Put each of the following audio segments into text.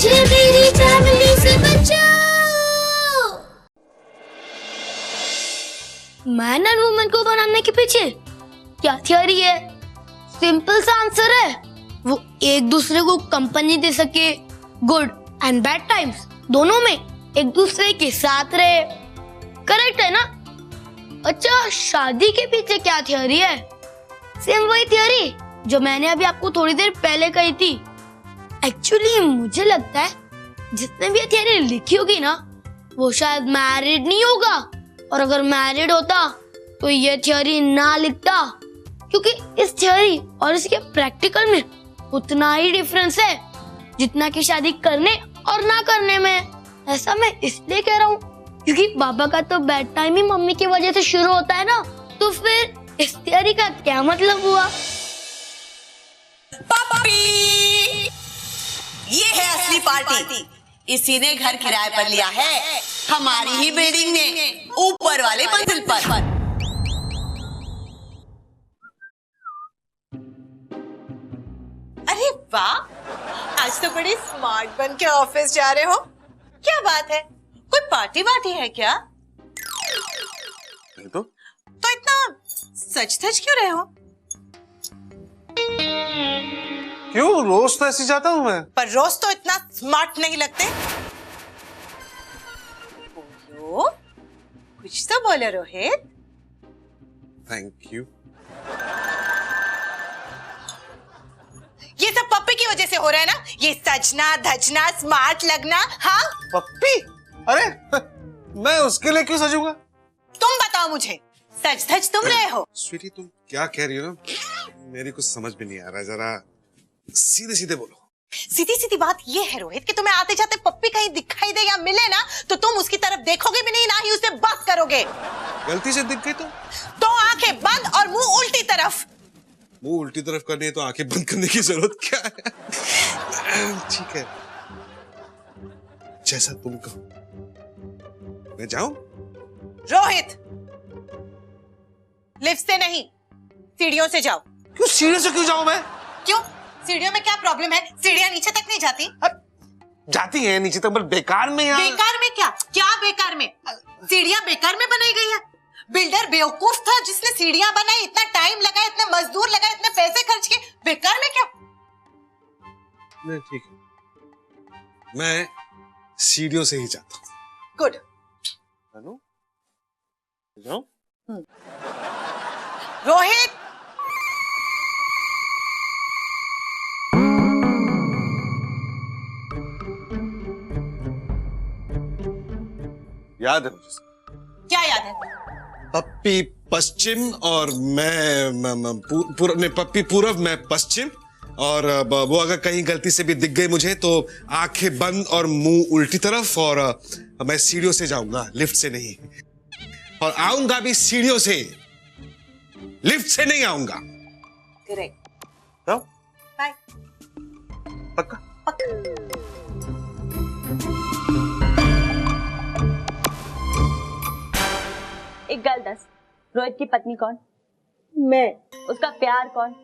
मुझे मेरी फैमिली से बचाओ। मैन एंड वुमन को बनाने के पीछे क्या थ्योरी है? सिंपल सा आंसर है, वो एक दूसरे को कंपनी दे सके, गुड एंड बैड टाइम्स दोनों में एक दूसरे के साथ रहे। करेक्ट है ना? अच्छा, शादी के पीछे क्या थ्योरी है? सेम वही थ्योरी जो मैंने अभी आपको थोड़ी देर पहले कही थी। एक्चुअली मुझे लगता है जिसने भी ये थ्योरी लिखी होगी ना, वो शायद मैरिड नहीं होगा, और अगर मैरिड होता तो ये थ्योरी ना लिखता, क्योंकि इस थ्योरी और इसके प्रैक्टिकल में उतना ही डिफरेंस है जितना कि शादी करने और ना करने में। ऐसा मैं इसलिए कह रहा हूँ क्योंकि बाबा का तो बेड टाइम ही मम्मी की वजह से शुरू होता है ना, तो फिर इस थ्योरी का क्या मतलब हुआ? पप्पी, ये है असली पार्टी। इसी ने घर किराए पर लिया है, हमारी ही बिल्डिंग में, ऊपर वाले मंजिल पर। अरे वाह, आज तो बड़े स्मार्ट बन के ऑफिस जा रहे हो। क्या बात है, कोई पार्टी वार्टी है क्या? नहीं तो इतना सच धज क्यों रहे हो? क्यों, रोज तो ऐसे जाता हूँ मैं। पर रोज तो इतना स्मार्ट नहीं लगते। बोलो, कुछ तो बोलो रोहित। Thank you. ये सब पप्पी की वजह से हो रहा है ना, ये सजना धजना स्मार्ट लगना। हाँ पप्पी? अरे मैं उसके लिए क्यों सजूंगा? तुम बताओ मुझे, सच धज तुम रहे हो? स्वीटी तुम क्या कह रही हो ना, मेरी कुछ समझ भी नहीं आ रहा है, जरा सीधे सीधे बोलो। सीधी सीधी बात ये है रोहित कि तुम्हें आते जाते पप्पी कहीं दिखाई दे या मिले ना, तो तुम उसकी तरफ देखोगे भी नहीं, ना ही उससे बात करोगे। गलती से दिख गई तो आंखें बंद और मुंह उल्टी तरफ। मुंह उल्टी तरफ करनी है तो आंखें बंद करने की जरूरत क्या है? ठीक है, जैसा तुम कहो। मैं जाऊं? रोहित, लिफ्ट से नहीं, सीढ़ियों से जाओ। क्यों सीढ़ियों से क्यों जाऊं मैं? क्यों, सीढ़ियों में क्या प्रॉब्लम है? सीढ़ियां नीचे तक नहीं जाती? जाती है नीचे तक, पर बेकार में यार। बेकार में क्या? क्या बेकार में? सीढ़ियां बेकार में बनाई गई है? बिल्डर बेवकूफ था जिसने सीढ़ियां बनाई, इतना टाइम लगा, इतने मजदूर लगा, इतने पैसे खर्च किए, बेकार में क्या? नहीं ठीक है, मैं सीढ़ियों से ही जाता हूँ। गुड। हेलो, जाऊं? रोहित, याद है मुझे? क्या याद है? पप्पी पश्चिम और मैं पप्पी पूर्व, मैं पश्चिम, और वो अगर कहीं गलती से भी दिख गई मुझे तो आंखें बंद और मुंह उल्टी तरफ, और मैं सीढ़ियों से जाऊंगा, लिफ्ट से नहीं, और आऊंगा भी सीढ़ियों से, लिफ्ट से नहीं आऊंगा। करेक्ट। तो बाय। पक्का? एक गल दस, रोहित की पत्नी कौन? मैं। उसका प्यार कौन?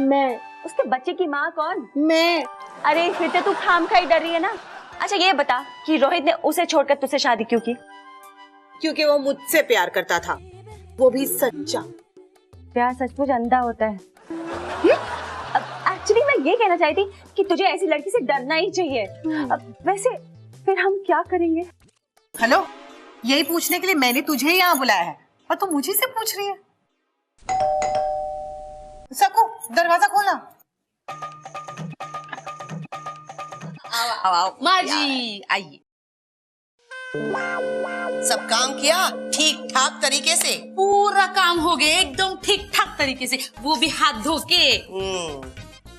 मैं। उसके बच्चे की माँ कौन? मैं। अरे फिर तो तू खामखाई डर रही है ना। अच्छा ये बता कि रोहित ने उसे छोड़कर तुझसे शादी क्यों की? क्योंकि वो मुझसे प्यार करता था, वो भी सच्चा। प्यार सचमुच अंधा होता है। एक्चुअली मैं ये कहना चाहती थी कि तुझे ऐसी लड़की से डरना ही चाहिए। वैसे फिर हम क्या करेंगे? हेलो, यही पूछने के लिए मैंने तुझे यहाँ बुलाया है और तू मुझे से पूछ रही है। सकू, दरवाजा खोलना। आओ आओ माँ जी, आइए। सब काम किया ठीक ठाक तरीके से? पूरा काम हो गया एकदम ठीक ठाक तरीके से, वो भी हाथ धो के।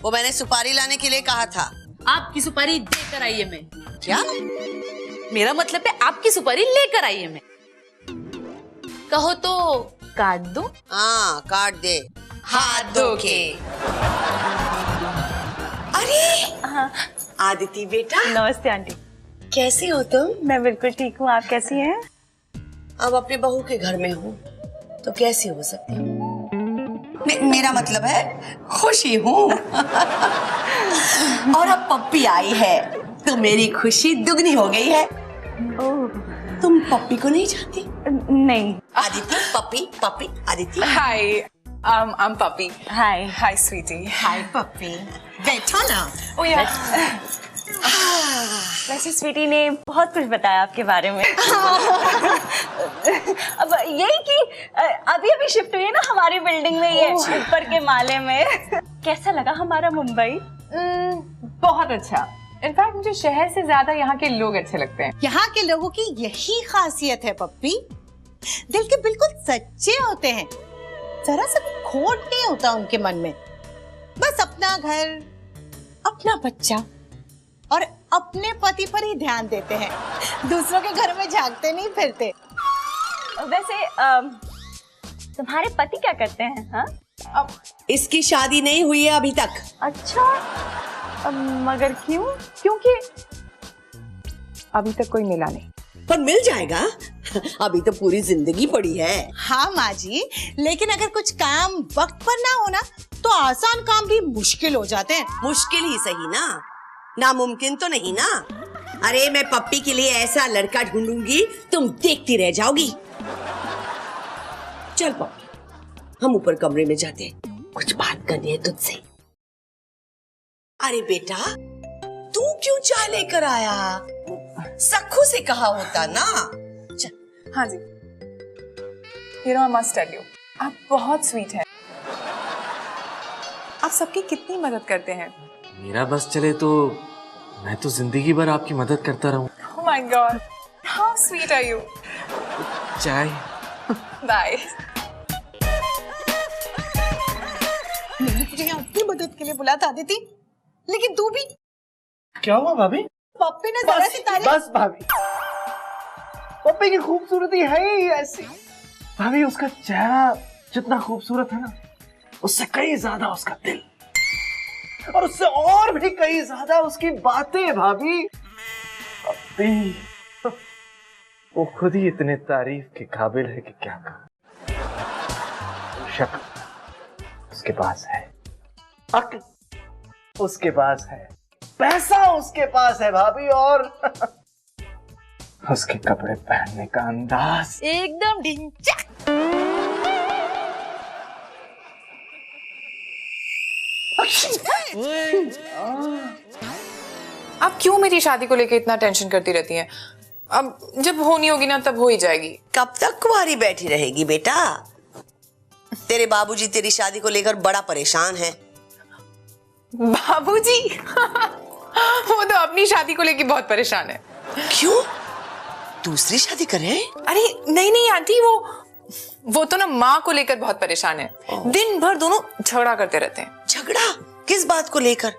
वो मैंने सुपारी लाने के लिए कहा था। आपकी सुपारी देकर आई है मैं। क्या? मेरा मतलब है आपकी सुपारी लेकर आई है मैं। कहो तो काट दो? हाँ काट दे, हाथ धो के। अरे हाँ। आदिति बेटा, नमस्ते आंटी। कैसी हो तुम? मैं बिल्कुल ठीक हूँ, आप कैसी हैं? अब अपने बहू के घर में हूँ तो कैसी हो सकती हूँ? मेरा मतलब है खुशी हूँ। और अब पप्पी आई है तो मेरी खुशी दुगनी हो गई है। तुम पप्पी को नहीं जानती? नहीं। आदिति, पप्पी पप्पी Aditi. Hi, I'm Puppy. Hi. Hi, sweetie. हाय पप्पी, बैठो ना। Oh yeah. वैसे स्वीटी ने बहुत कुछ बताया आपके बारे में। अब यही कि अभी अभी शिफ्ट हुई है ना हमारी बिल्डिंग में, ये ऊपर के माले में। कैसा लगा हमारा मुंबई? बहुत अच्छा। इनफैक्ट मुझे शहर से ज्यादा यहाँ के लोग अच्छे लगते हैं। यहाँ के लोगों की यही खासियत है पप्पी, दिल के बिल्कुल सच्चे होते हैं, जरा सा भी खोट नहीं होता उनके मन में। बस अपना घर, अपना बच्चा और अपने पति पर ही ध्यान देते हैं, दूसरों के घर में झांकते नहीं फिरते। वैसे तुम्हारे पति क्या करते हैं? हाँ, इसकी शादी नहीं हुई है अभी तक। अच्छा, मगर क्यों? क्योंकि अभी तक कोई मिला नहीं। पर मिल जाएगा, अभी तो पूरी जिंदगी पड़ी है। हाँ माँ जी, लेकिन अगर कुछ काम वक्त पर ना हो ना, तो आसान काम भी मुश्किल हो जाते हैं। मुश्किल ही सही ना, नामुमकिन तो नहीं ना। अरे मैं पप्पी के लिए ऐसा लड़का ढूंढूंगी, तुम देखती रह जाओगी। चल पप्पी, हम ऊपर कमरे में जाते हैं, कुछ बात करनी है तुझसे। अरे बेटा, तू क्यों चाय लेकर आया? सखू से कहा होता ना। चल। हाँ जी। You know, I must tell you, आप बहुत स्वीट हैं। आप सबकी कितनी मदद करते हैं। मेरा बस चले तो मैं तो जिंदगी भर आपकी मदद करता रहूं। Oh my God, how sweet are you? चाय। Bye. मैंने तुझे यहाँ अपनी मदद के लिए बुलाया था आदिति, लेकिन तू भी। क्या हुआ भाभी? पप्पी ने जरा सी तारीफ। बस भाभी, पप्पी की खूबसूरती है ही ऐसी। भाभी, उसका चेहरा जितना खूबसूरत है ना, उससे कई ज्यादा उसका दिल, और उससे और भी कई ज्यादा उसकी बातें। भाभी, पप्पी वो खुद ही इतने तारीफ के काबिल है कि क्या कहूं। शक्ल उसके पास है, अक्ल उसके पास है, पैसा उसके पास है भाभी, और उसके कपड़े पहनने का अंदाज एकदम ढिंचक। आप क्यों मेरी शादी को लेकर इतना टेंशन करती रहती हैं? अब जब होनी होगी ना तब हो ही जाएगी। कब तक कुंवारी बैठी रहेगी बेटा? तेरे बाबूजी तेरी शादी को लेकर बड़ा परेशान है। बाबूजी? वो तो अपनी शादी को लेकर बहुत परेशान है। क्यों? दूसरी शादी कर रहे हैं? अरे नहीं नहीं आंटी, वो तो ना माँ को लेकर बहुत परेशान है। दिन भर दोनों झगड़ा करते रहते हैं। झगड़ा किस बात को लेकर?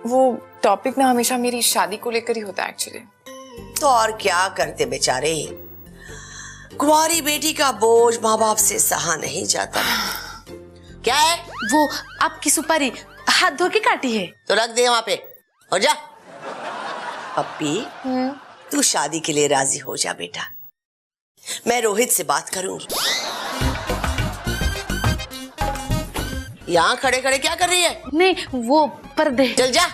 वो टॉपिक ना हमेशा मेरी शादी को लेकर ही होता है एक्चुअली। तो और क्या करते बेचारे, कुंवारी बेटी का बोझ माँ बाप से सहा नहीं जाता। क्या है वो आपकी सुपारी हाथ धो के काटी है। तो रख दे वहां पे और जा। पप्पी, तू शादी के लिए राजी हो जा बेटा, मैं रोहित से बात करूंगी। यहाँ खड़े खड़े क्या कर रही है? नहीं, वो पर्दे। चल जा।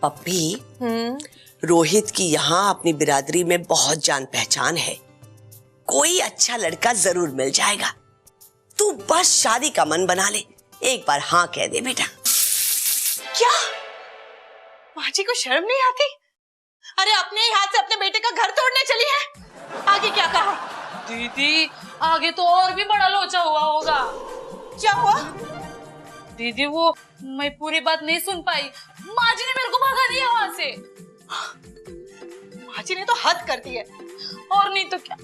पप्पी, रोहित की यहाँ अपनी बिरादरी में बहुत जान पहचान है, कोई अच्छा लड़का जरूर मिल जाएगा। तू बस शादी का मन बना ले, एक बार हाँ कह दे बेटा। क्या माँ जी को शर्म नहीं आती? अरे अपने ही हाथ से अपने बेटे का घर तोड़ने चली है। आगे क्या कहा? दीदी, आगे तो और भी बड़ा लोचा हुआ होगा। क्या हुआ? दीदी, वो मैं पूरी बात नहीं सुन पाई, माँ जी ने मेरे को भगा दिया वहां से। माँ जी ने तो हद कर दी है। और नहीं तो क्या।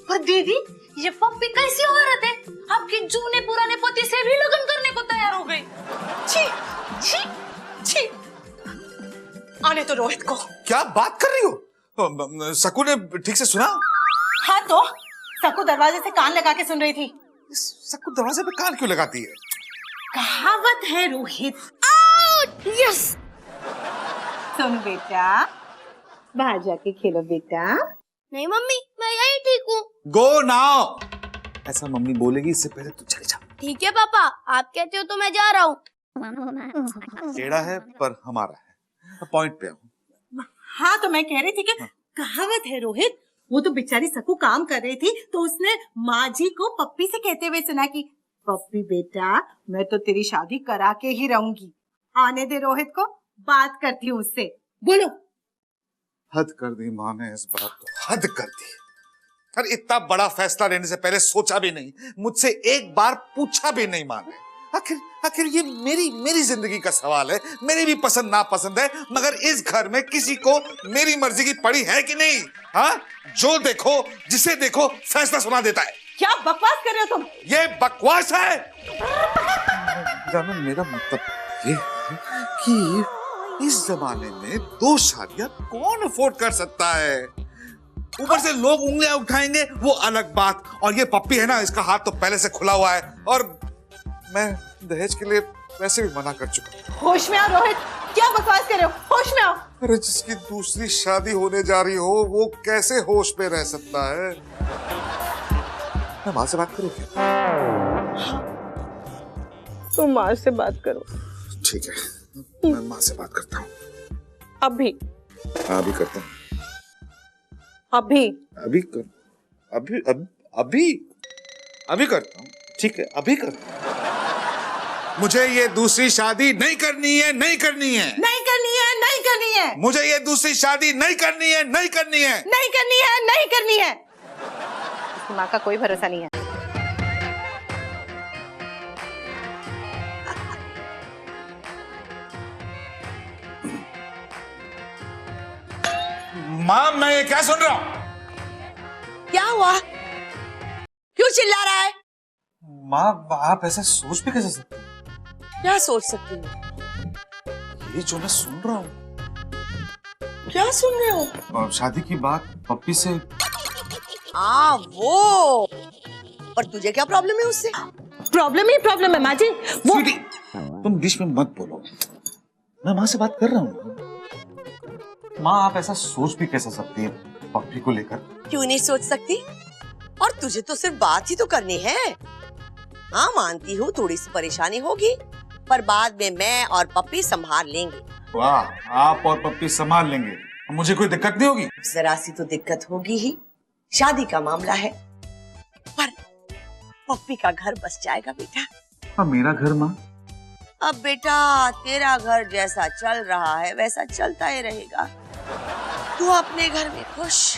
पर दीदी, ये पप्पी कैसी औरत है, आपके जूने पुराने पति से भी लगन करने को तैयार हो गई। छी छी छी। आने तो रोहित को। क्या बात कर रही हो? सकू ने ठीक से सुना? हाँ तो सकू दरवाजे से कान लगा के सुन रही थी। सकू दरवाजे पे कान क्यों लगाती है? कहावत है रोहित। यस। सुन बेटा, बाहर जाके खेलो बेटा। नहीं मम्मी, मैं यही ठीक हूँ। Go now. ऐसा मम्मी बोलेगी, इससे पहले तू चले जा। ठीक है पापा, आप कहते हो तो मैं जा रहा हूँ। टेढ़ा है पर हमारा है। पॉइंट पे हूँ। हाँ तो मैं कह रही थी कि कहावत है रोहित, वो तो बेचारी सकू काम कर रही थी तो उसने माँ जी को पप्पी से कहते हुए सुना कि पप्पी बेटा मैं तो तेरी शादी करा के ही रहूंगी। आने दे रोहित को, बात करती हूँ उससे। बोलो। हद कर दी माँ ने इस बात को, हद कर दी। अरे इतना बड़ा फैसला लेने से पहले सोचा भी नहीं, मुझसे एक बार पूछा भी नहीं माँ ने। आखिर ये मेरी जिंदगी का सवाल है, मेरी भी पसंद नापसंद है, मगर इस घर में किसी को मेरी मर्जी की पड़ी है कि नहीं? हाँ, जो देखो जिसे देखो फैसला सुना देता है। क्या बकवास कर रहे हो तुम? ये बकवास है। जानो मेरा मतलब ये है कि इस जमाने में 2 शादियां कौन अफोर्ड कर सकता है? ऊपर से लोग उंगलियां उठाएंगे वो अलग बात, और ये पप्पी है ना, इसका हाथ तो पहले से खुला हुआ है, और मैं दहेज के लिए वैसे भी मना कर चुका। होश में आओ रोहित, क्या बकवास कर रहे हो? होश में आओ। अरे जिसकी दूसरी शादी होने जा रही हो वो कैसे होश में रह सकता है? मैं माँ से बात करूँ क्या? तुम माँ से बात करो। ठीक है, मैं माँ से बात करता हूँ। अभी? हाँ अभी करता हूँ। अभी करता हूँ। ठीक है, अभी करता हूँ। मुझे ये दूसरी शादी नहीं करनी है, नहीं करनी है, नहीं करनी है, नहीं करनी है। मुझे ये दूसरी शादी नहीं करनी है, नहीं करनी है, नहीं करनी है, नहीं करनी है। इसकी माँ का कोई भरोसा नहीं है। माँ मैं ये क्या सुन रहा हूँ? क्या हुआ? क्यों चिल्ला रहा है? माँ आप ऐसा सोच भी कैसे सकते? क्या सोच सकती हूँ? ये जो मैं सुन रहा हूँ। क्या सुन रहे हो? शादी की बात पप्पी से। हाँ वो, पर तुझे क्या प्रॉब्लम है उससे? प्रॉब्लम ही प्रॉब्लम है माँ जी। वो तुम बीच में मत बोलो, मैं माँ से बात कर रहा हूँ। माँ आप ऐसा सोच भी कैसे सकती है पप्पी को लेकर? क्यों नहीं सोच सकती? और तुझे तो सिर्फ बात ही तो करनी है। हाँ मानती हूँ थोड़ी सी परेशानी होगी, पर बाद में मैं और पप्पी संभाल लेंगे। वाह, आप और पप्पी संभाल लेंगे, मुझे कोई दिक्कत नहीं होगी? जरा सी तो दिक्कत होगी ही, शादी का मामला है, पर पप्पी का घर बस जाएगा बेटा। और मेरा घर माँ? अब बेटा तेरा घर जैसा चल रहा है वैसा चलता ही रहेगा। तू अपने घर में खुश,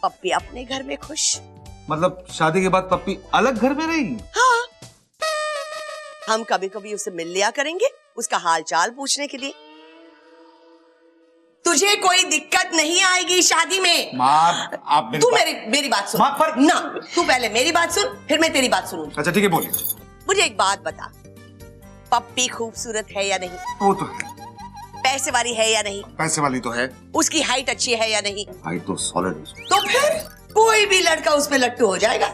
पप्पी अपने घर में खुश। मतलब शादी के बाद पप्पी अलग घर में रहेगी? हाँ, हम कभी कभी उसे मिल लिया करेंगे, उसका हाल चाल पूछने के लिए। तुझे कोई दिक्कत नहीं आएगी शादी में। माँ आप तू मेरी बात सुन। पर ना, तू पहले मेरी बात सुन, फिर मैं तेरी बात सुनूंगी। अच्छा ठीक है, बोलिए। मुझे एक बात बता, पप्पी खूबसूरत है या नहीं? वो तो है। पैसे वाली है या नहीं? पैसे वाली तो है। उसकी हाइट अच्छी है या नहीं? हाइट तो सॉलिड है। तो फिर कोई भी लड़का उस पे लट्टू हो जाएगा।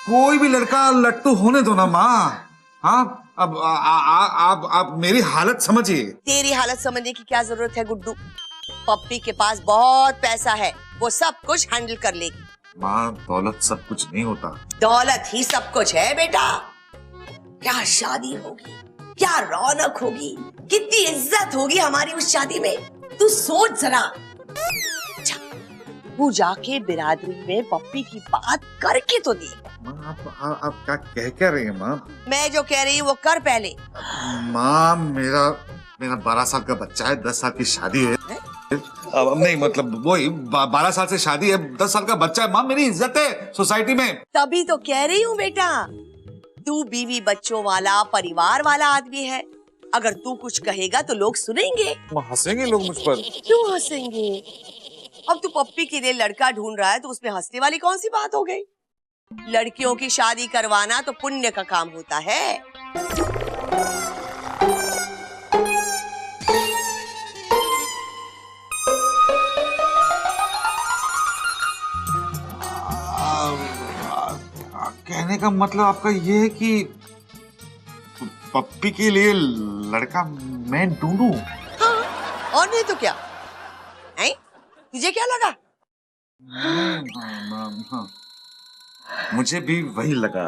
कोई भी लड़का लट्टू होने दो ना माँ। हाँ अब आप मेरी हालत समझिए। तेरी हालत समझने की क्या जरूरत है गुड्डू? पप्पी के पास बहुत पैसा है, वो सब कुछ हैंडल कर लेगी। माँ दौलत सब कुछ नहीं होता। दौलत ही सब कुछ है बेटा। क्या शादी होगी, क्या रौनक होगी, कितनी इज्जत होगी हमारी उस शादी में, तू सोच जरा। तू जाके बिरादरी में पप्पी की बात करके तो देख। माँ आप क्या रही है माँ? मैं जो कह रही हूँ वो कर पहले। माँ मेरा 12 साल का बच्चा है, 10 साल की शादी है। अब नहीं मतलब वही 12 साल से शादी है, 10 साल का बच्चा है। माँ मेरी इज्जत है सोसाइटी में। तभी तो कह रही हूँ बेटा, तू बीवी बच्चों वाला परिवार वाला आदमी है। अगर तू कुछ कहेगा तो लोग सुनेंगे। हंसेंगे लोग मुझ पर। क्यों हंसेंगे? अब तू पप्पी के लिए लड़का ढूंढ रहा है तो उसमें हंसने वाली कौन सी बात हो गई? लड़कियों की शादी करवाना तो पुण्य का काम होता है। कहने का मतलब आपका ये है कि पप्पी के लिए लड़का मैं ढूंढूं? हाँ, और नहीं तो क्या है? तुझे क्या लगा? मुझे भी वही लगा।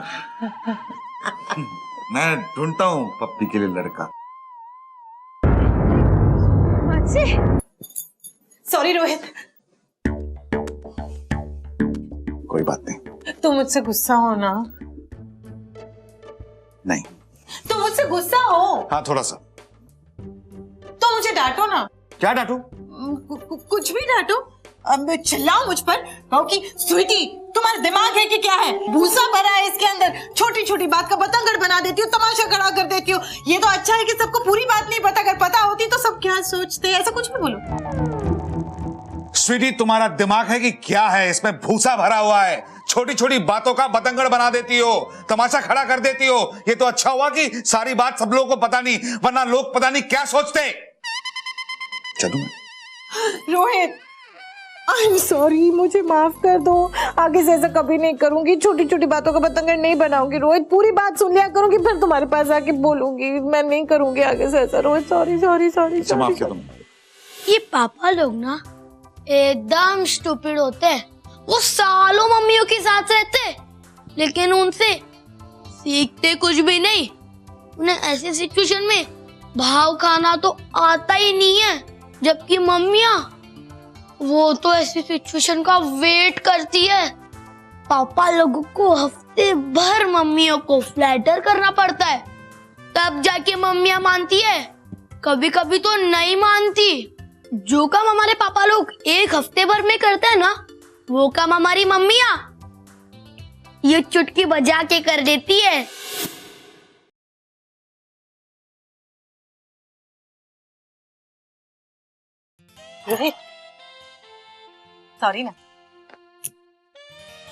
मैं ढूंढता हूँ पप्पी के लिए लड़का। सॉरी रोहित, कोई बात नहीं। तुम मुझसे गुस्सा हो ना? नहीं। तुम मुझसे गुस्सा हो? हाँ थोड़ा सा। तो मुझे डांटो ना। क्या डांटू? कुछ भी डांटो। अब चिल्लाओ मुझ पर, कहो कि स्वीटी तुम्हारा दिमाग है कि क्या है, भूसा भरा है इसके अंदर, छोटी छोटी बात का बतंगड़ बना देती हो, तमाशा खड़ा कर देती हो। ये तो अच्छा है कि सबको पूरी बात नहीं पता, अगर पता होती तो सब क्या सोचते, ऐसा कुछ भी बोलो। स्वीटी तुम्हारा दिमाग है कि क्या है, इसमें भूसा भरा हुआ है, छोटी छोटी बातों का बतंगड़ बना देती हो, तमाशा खड़ा कर देती हो। ये तो अच्छा हुआ कि सारी बात सब लोगों को पता नहीं, वरना लोग पता नहीं क्या सोचते। चलूं मैं? रोहित आई एम सॉरी, मुझे माफ कर दो, आगे से ऐसा कभी नहीं करूंगी, छोटी छोटी बातों का बतंगड़ नहीं बनाऊंगी। रोहित पूरी बात सुन लिया करूंगी, फिर तुम्हारे पास आके बोलूंगी, मैं नहीं करूंगी आगे से ऐसा। Rohit sorry sorry sorry. माफ किया तुम। ये पापा लोग ना एकदम स्टूपिड होते हैं। वो सालों मम्मियों के साथ रहते लेकिन उनसे सीखते कुछ भी नहीं। उन्हें ऐसे सिचुएशन में भाव खाना तो आता ही नहीं है, जबकि मम्मियाँ वो तो ऐसी सिचुएशन का वेट करती है। पापा लोगों को हफ्ते भर मम्मियों को फ्लैटर करना पड़ता है, तब जाके मम्मियाँ मानती है, कभी कभी तो नहीं मानती। जो काम हमारे पापा लोग एक हफ्ते भर में करते हैं ना, वो काम हमारी मम्मियाँ ये चुटकी बजा के कर देती है। रोहित सॉरी ना।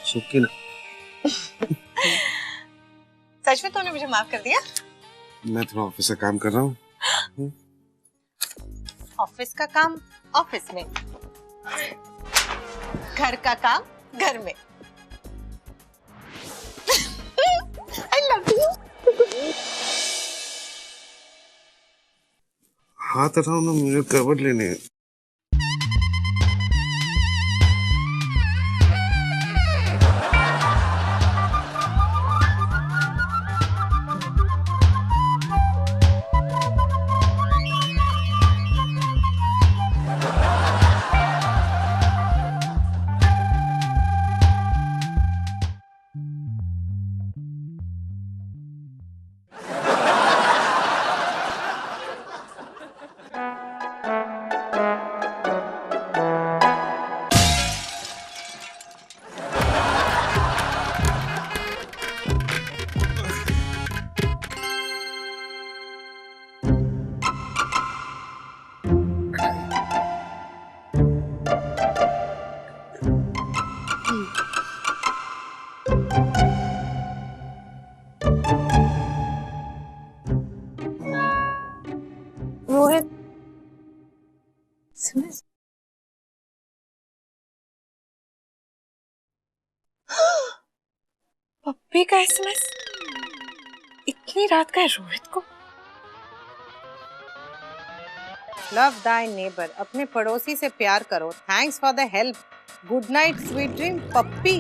सुखी ना। सच में तूने मुझे माफ कर दिया? मैं थोड़ा ऑफिस से काम कर रहा हूँ। ऑफिस का काम ऑफिस में, घर का काम घर में। I love you. हाथ हटाओ ना, मुझे कवर लेने हैं। रोहित पप्पी का एसएमएस इतनी रात का है रोहित को। लव दाई नेबर, अपने पड़ोसी से प्यार करो। Thanks for the help, good night sweet dream Pappi.